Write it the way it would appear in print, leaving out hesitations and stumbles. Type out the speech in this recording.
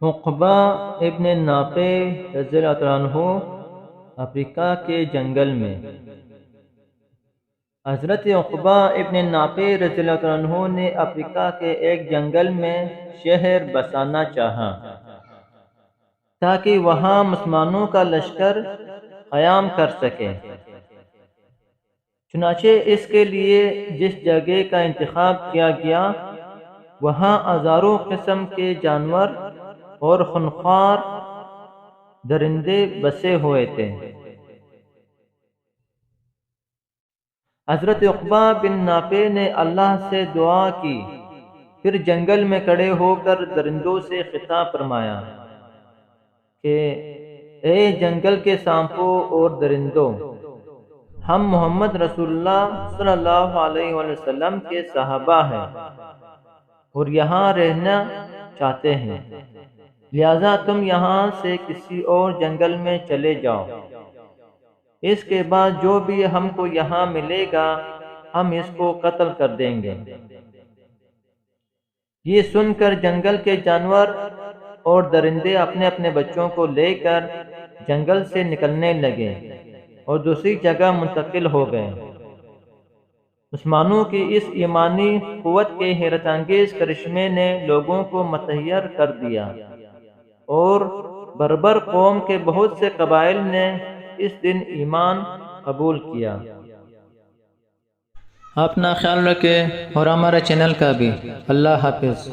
عقبہ ابن نافع رضی اللہ عنہ افریقہ کے جنگل میں۔ حضرت عقبہ ابن نافع رضی اللہ عنہ نے افریقہ کے ایک جنگل میں شہر بسانا چاہا تاکہ وہاں مسلمانوں کا لشکر قیام کر سکے۔ چنانچہ اس کے لیے جس جگہ کا انتخاب کیا گیا وہاں ہزاروں قسم کے جانور اور خونخوار درندے بسے ہوئے تھے۔ حضرت عقبہ بن نافع نے اللہ سے دعا کی، پھر جنگل میں کھڑے ہو کر درندوں سے خطاب فرمایا کہ اے جنگل کے سانپوں اور درندوں، ہم محمد رسول اللہ صلی اللہ علیہ وسلم کے صحابہ ہیں اور یہاں رہنا چاہتے ہیں، لہذا تم یہاں سے کسی اور جنگل میں چلے جاؤ۔ اس کے بعد جو بھی ہم کو یہاں ملے گا ہم اس کو قتل کر دیں گے۔ یہ سن کر جنگل کے جانور اور درندے اپنے اپنے بچوں کو لے کر جنگل سے نکلنے لگے اور دوسری جگہ منتقل ہو گئے۔ مسلمانوں کی اس ایمانی قوت کے حیرت انگیز کرشمے نے لوگوں کو متحیر کر دیا اور بربر قوم کے بہت سے قبائل نے اس دن ایمان قبول کیا۔ اپنا خیال رکھیں اور ہمارے چینل کا بھی۔ اللہ حافظ۔